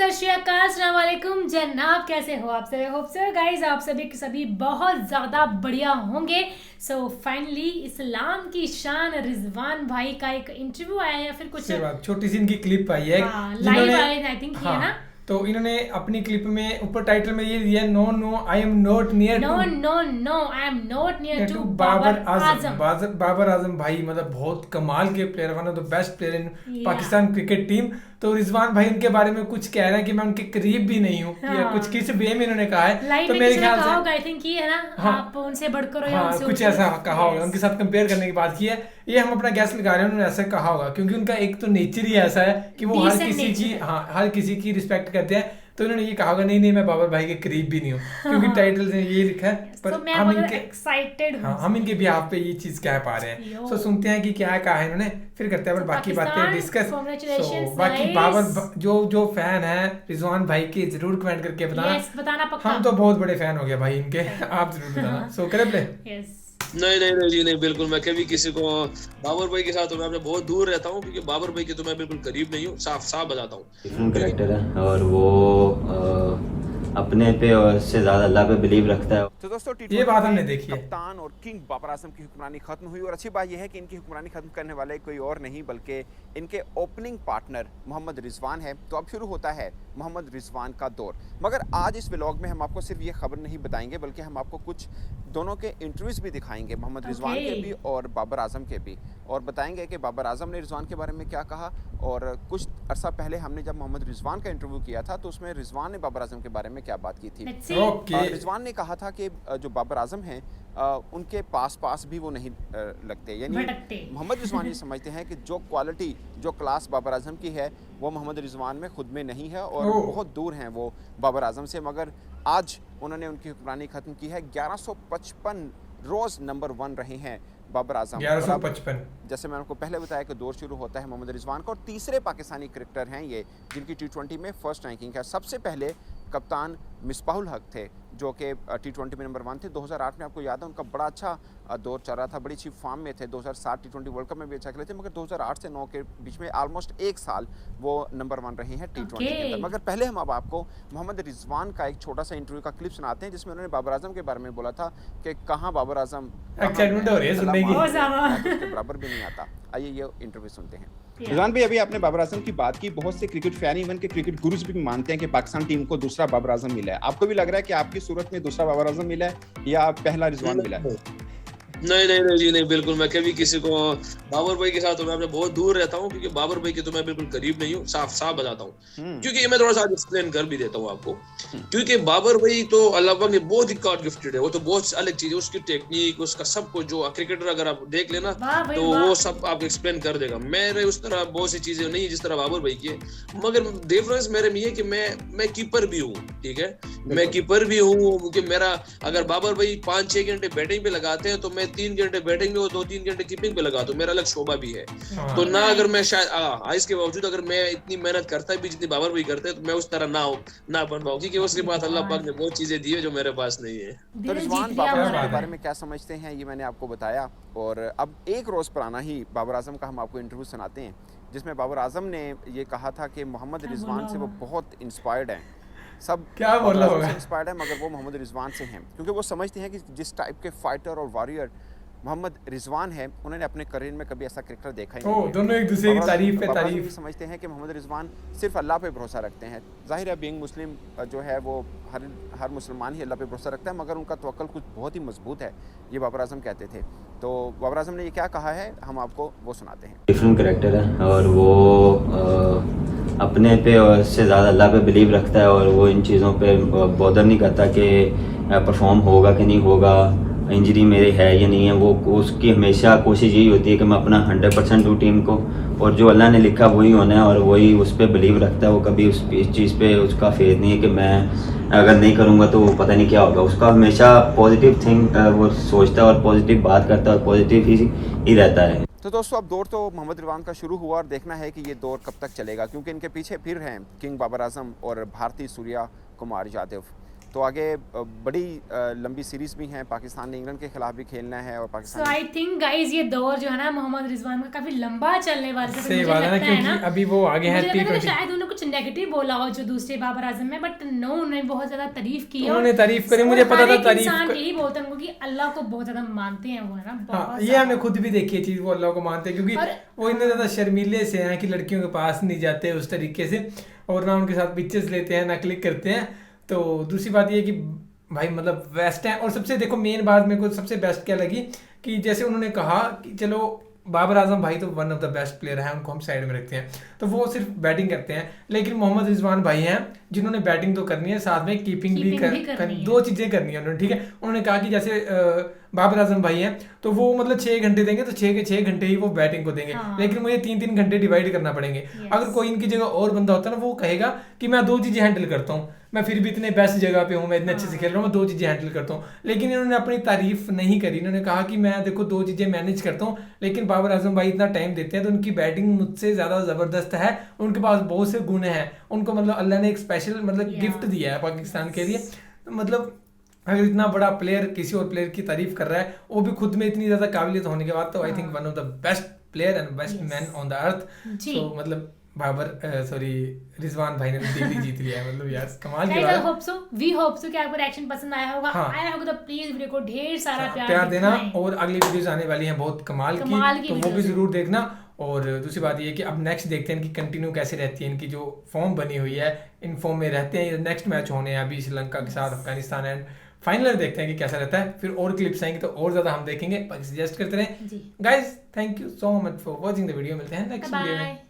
सत श्री अकाल, अस्सलाम वालेकुम जनाब, कैसे हो आप सभी। होप सो गाइस आप सभी के सभी बहुत ज़्यादा बढ़िया होंगे। सो फाइनली इस्लाम की शान रिजवान भाई का एक इंटरव्यू आया या फिर कुछ छोटी सी इनकी क्लिप आई है लाइव आए आई थिंक हाँ, है ना। तो इन्होंने अपनी क्लिप में ऊपर टाइटल में ये दिया, no no I am not near no no no I am not near to Babar Azam. Babar Azam भाई मतलब बहुत कमाल के player, one of the best player in Yeah. Pakistan cricket team. तो रिजवान भाई उनके बारे में कुछ कह रहे हैं कि मैं उनके करीब भी नहीं हूँ या कुछ किस वे में इन्होंने कहा है। लाइव तो में मेरे किसी ने ख्याल कहा से होगा आई थिंक ये है ना। हाँ, आप उनसे बढ़कर हो या हाँ उनसे कुछ ऊपर। ऐसा कहा होगा, Yes. उनके साथ कंपेयर करने की बात की है। ये हम अपना गैस लगा रहे हैं, उन्होंने ऐसा कहा होगा क्योंकि उनका एक तो नेचर ही ऐसा है कि वो हर Decent किसी की nature। हर किसी की रिस्पेक्ट करते हैं। तो इन्होंने ये कहा होगा नहीं नहीं मैं बाबर भाई के करीब भी नहीं हूँ, क्योंकि टाइटल से ये लिखा है। Yes, पर तो मैं हम बहुत इनके एक्साइटेड हूँ। हम इनके बिहाफ पे ये चीज कह पा रहे हैं। यो। सो सुनते हैं कि क्या कहा है इन्होंने, फिर करते हैं तो बाकी बातें पाकिस्तान, डिस्कस। congratulations, बाकी guys। बाबर जो फैन है रिजवान भाई के जरूर कमेंट करके बताना। Yes, बताना पक्का। हम तो बहुत बड़े फैन हो गए भाई इनके। आप जरूर बताना। सो करे प्ले। Yes। नहीं नहीं नहीं जी नहीं, बिल्कुल मैं कभी किसी को बाबर भाई के साथ तो मैं अपने बहुत दूर रहता हूँ, क्योंकि बाबर भाई के तो मैं बिल्कुल करीब नहीं हूँ, साफ साफ बताता हूँ। डिफरेंट करेक्टर है और वो अपने पे और से ज़्यादा अल्लाह पे बिलीव रखता है। तो दोस्तों ये बात हमने देखी है। कप्तान और किंग बाबर आजम की हुक्मरानी खत्म हुई और अच्छी बात यह है कि इनकी हुक्मरानी खत्म करने वाले कोई और नहीं बल्कि इनके ओपनिंग पार्टनर मोहम्मद रिजवान है। तो अब शुरू होता है मोहम्मद रिजवान का दौर। मगर आज इस व्लॉग में हम आपको सिर्फ ये खबर नहीं बताएंगे बल्कि हम आपको कुछ दोनों के इंटरव्यूज भी दिखाएंगे, मोहम्मद रिजवान के भी और बाबर आजम के भी, और बताएंगे कि बाबर आजम ने रिजवान के बारे में क्या कहा। और कुछ अरसा पहले हमने जब मोहम्मद रिजवान का इंटरव्यू किया था तो उसमें रिजवान ने बाबर आजम के बारे में क्या बात की थी। रिजवान ने कहा था कि जो बाबर आजम हैं उनके पास भी वो नहीं लगते, यानी मोहम्मद रिजवान ये समझते हैं कि जो क्वालिटी जो क्लास बाबर आजम की है वो मोहम्मद रिजवान में खुद में नहीं है और बहुत दूर हैं वो बाबर आजम से। मगर आज उन्होंने उनकी हुक्मरानी खत्म की है। 1155 रोज नंबर 1 रहे हैं बाबर आजम। 1155 जैसे मैंने आपको पहले बताया कि दौर शुरू होता है मोहम्मद रिजवान का, और तीसरे पाकिस्तानी क्रिकेटर हैं ये जिनकी T20 में फर्स्ट रैंकिंग है। सबसे पहले कप्तान मिसबाहुल हक थे जो कि T20 में नंबर 1 थे। 2008 में आपको याद है उनका बड़ा अच्छा दौर चल रहा था, बड़ी अच्छी फॉर्म में थे। 2007 T20 वर्ल्ड कप में भी अच्छा खेले थे, मगर 2008 से 9 के बीच में ऑलमोस्ट एक साल वो नंबर 1 रहे हैं T20 के अंदर। मगर पहले हम अब आपको मोहम्मद रिजवान का एक छोटा सा इंटरव्यू का क्लिप सुनाते हैं जिसमें उन्होंने बाबर आजम के बारे में बोला था कि कहाँ बाबर आजम एक्साइटमेंट हो रही है सुनने की, उसके बराबर भी नहीं आता। आइए ये इंटरव्यू सुनते हैं। रिजवान भाई, अभी आपने बाबर आजम की बात की, बहुत से क्रिकेट फैन इवन के क्रिकेट गुरुज भी मानते हैं कि पाकिस्तान टीम को दूसरा बाबर आजम मिला है। आपको भी लग रहा है कि आपकी सूरत में दूसरा बाबर आजम मिला है या पहला रिजवान मिला है? नहीं नहीं नहीं जी नहीं, बिल्कुल मैं कभी किसी को बाबर भाई के साथ तो मैं अपने बहुत दूर रहता हूँ, क्योंकि बाबर भाई के तो मैं बिल्कुल करीब नहीं हूँ, साफ साफ बताता हूँ। क्योंकि मैं थोड़ा सा एक्सप्लेन कर भी देता हूँ आपको। क्योंकि बाबर भाई तो अल्लाह पाक ने बहुत ही गॉड गिफ्टेड है, वो तो बहुत अलग चीज है, उसकी टेक्निक उसका सब कुछ जो क्रिकेटर अगर आप देख लेना तो वो सब आपको एक्सप्लेन कर देगा। मेरे उस तरह बहुत सी चीजें नहीं जिस तरह बाबर भाई की है, मगर डिफरेंस मेरे में ये कि मैं कीपर भी हूँ, ठीक है, मैं कीपर भी हूँ। क्योंकि मेरा अगर बाबर भाई 5-6 घंटे बैटिंग पे लगाते हैं तो मैं 3 घंटे बैटिंग में और 2-3 घंटे कीपिंग पे लगा दूं, मेरा अलग शोबा भी है। तो ना अगर मैं शायद इसके बावजूद अगर मैं इतनी मेहनत करता भी जितनी बाबर भाई करते हैं तो मैं उस तरह ना बन पाऊं, क्योंकि उसके बाद अल्लाह पाक ने बहुत चीजें दी है जो मेरे पास नहीं है। तो रिजवान बाबर आजम के बारे में क्या समझते हैं ये मैंने आपको बताया, और अब एक रोज पुराना ही बाबर आजम का हम आपको इंटरव्यू सुनाते हैं जिसमें बाबर आजम ने ये कहा था कि मोहम्मद रिजवान से वो बहुत इंस्पायर्ड हैं। सब क्या बोल रहा होगा, इंस्पायर्ड है मगर वो मोहम्मद रिजवान से हैं, क्योंकि वो समझते हैं कि जिस टाइप के फाइटर और वॉरियर मोहम्मद रिजवान है उन्होंने अपने करियर में कभी ऐसा क्रिकेटर देखा ही नहीं। दोनों एक दूसरे की तारीफ पे तारीफ। समझते हैं कि मोहम्मद रिजवान सिर्फ अल्लाह पे भरोसा रखते हैं। जाहिर है बीइंग मुस्लिम जो है वो हर मुसलमान ही अल्लाह पे भरोसा रखता है, मगर उनका तवक्कुल कुछ बहुत ही मजबूत है, ये बाबर आजम कहते थे। तो बाबर आजम ने ये क्या कहा है हम आपको वो सुनाते हैं। डिफरेंट करेक्टर है और वो अपने पे और से ज़्यादा अल्लाह पे बिलीव रखता है और वो इन चीज़ों पे बॉदर नहीं करता कि परफॉर्म होगा कि नहीं होगा, इंजरी मेरे है या नहीं है। वो उसकी हमेशा कोशिश यही होती है कि मैं अपना 100% दूँ टीम को, और जो अल्लाह ने लिखा वही होना है और वही उस पर बिलीव रखता है। वो कभी इस चीज़ पे उसका फेथ नहीं है कि मैं अगर नहीं करूँगा तो पता नहीं क्या होगा। उसका हमेशा पॉजिटिव थिंग वो सोचता है और पॉजिटिव बात करता है और पॉजिटिव ही रहता है। तो दोस्तों अब दौर तो मोहम्मद रिजवान का शुरू हुआ और देखना है कि ये दौर कब तक चलेगा, क्योंकि इनके पीछे फिर हैं किंग बाबर आजम और भारती सूर्या कुमार यादव। तो आगे बड़ी लंबी सीरीज भी हैं, पाकिस्तान ने इंग्लैंड के खिलाफ भी खेलना है और सो पाकिस्तान आई थिंक गाइस ये दौर जो है ना मोहम्मद रिजवान का काफी लंबा चलने वाला है। सही बात है ना, क्योंकि अभी वो आगे है मुझे लगता है T20। शायद उन्होंने कुछ नेगेटिव बोला हो जो दूसरे बाबर आजम में, बट नो, उन्होंने बहुत ज्यादा तारीफ की है। उन्होंने तारीफ करी, मुझे पता था तारीफ इंसान यही बोलता है उनको कि अल्लाह को बहुत ज्यादा मानते हैं वो, है ना। हाँ, ये हमने खुद भी देखी है चीज, वो अल्लाह को मानते हैं क्योंकि वो इतने ज्यादा शर्मीले से हैं कि लड़कियों के पास नहीं जाते उस तरीके से, और ना उनके साथ पिक्चर्स लेते हैं ना क्लिक करते हैं। तो दूसरी बात ये कि भाई मतलब बेस्ट है। और सबसे देखो मेन बात मेरे को सबसे बेस्ट क्या लगी कि जैसे उन्होंने कहा कि चलो बाबर आजम भाई तो one of the best player है, उनको हम साइड में रखते हैं, तो वो सिर्फ बैटिंग करते हैं, लेकिन मोहम्मद रिजवान भाई हैं जिन्होंने बैटिंग तो करनी है, साथ में कीपिंग भी करनी है। दो चीजें करनी है उन्होंने, ठीक है। उन्होंने कहा कि जैसे बाबर आजम भाई हैं तो वो मतलब 6 घंटे देंगे तो 6 के 6 घंटे ही वो बैटिंग को देंगे, लेकिन मुझे 3-3 घंटे डिवाइड करना पड़ेंगे। अगर कोई इनकी जगह और बंदा होता ना, वो कहेगा कि मैं 2 चीजें हैंडल करता हूँ, मैं फिर भी इतने बेस्ट जगह पे हूँ, मैं इतने अच्छे से खेल रहा हूँ, मैं 2 चीजें हैंडल करता हूँ। लेकिन इन्होंने अपनी तारीफ नहीं करी, इन्होंने कहा कि मैं देखो 2 चीजें मैनेज करता हूँ, लेकिन बाबर आजम भाई इतना टाइम देते हैं तो उनकी बैटिंग मुझसे ज्यादा जबरदस्त है, उनके पास बहुत से गुण हैं, उनको मतलब अल्लाह ने एक स्पेशल मतलब गिफ्ट दिया है पाकिस्तान के लिए। मतलब अगर इतना बड़ा प्लेयर किसी और प्लेयर की तारीफ कर रहा है, वो भी खुद में इतनी ज्यादा काबिलियत होने के बाद, तो I think one of the best player and best man on the earth. तो मतलब रिजवान भाई ने दिल्ली जीत लिया है, मतलब यार कमाल की बात है। Hope so, we hope so कि आपको रिएक्शन पसंद आया होगा। आया होगा तो प्लीज वीडियो को ढेर सारा प्यार देना, और अगली वीडियोस आने वाली हैं बहुत कमाल की, तो वो भी जरूर देखना। और दूसरी बात ये कि अब नेक्स्ट देखते हैं कि कंटिन्यू कैसे रहती है इनकी जो फॉर्म बनी हुई है, इन फॉर्म में रहते हैं। नेक्स्ट मैच होने हैं अभी श्रीलंका के साथ, अफगानिस्तान एंड फाइनल, देखते हैं कि कैसा रहता है। फिर और क्लिप्स आएंगे तो और ज्यादा हम देखेंगे, बाकी सजेस्ट करते रहें। Guys thank you so much for watching the video, मिलते हैं नेक्स्ट वीडियो में।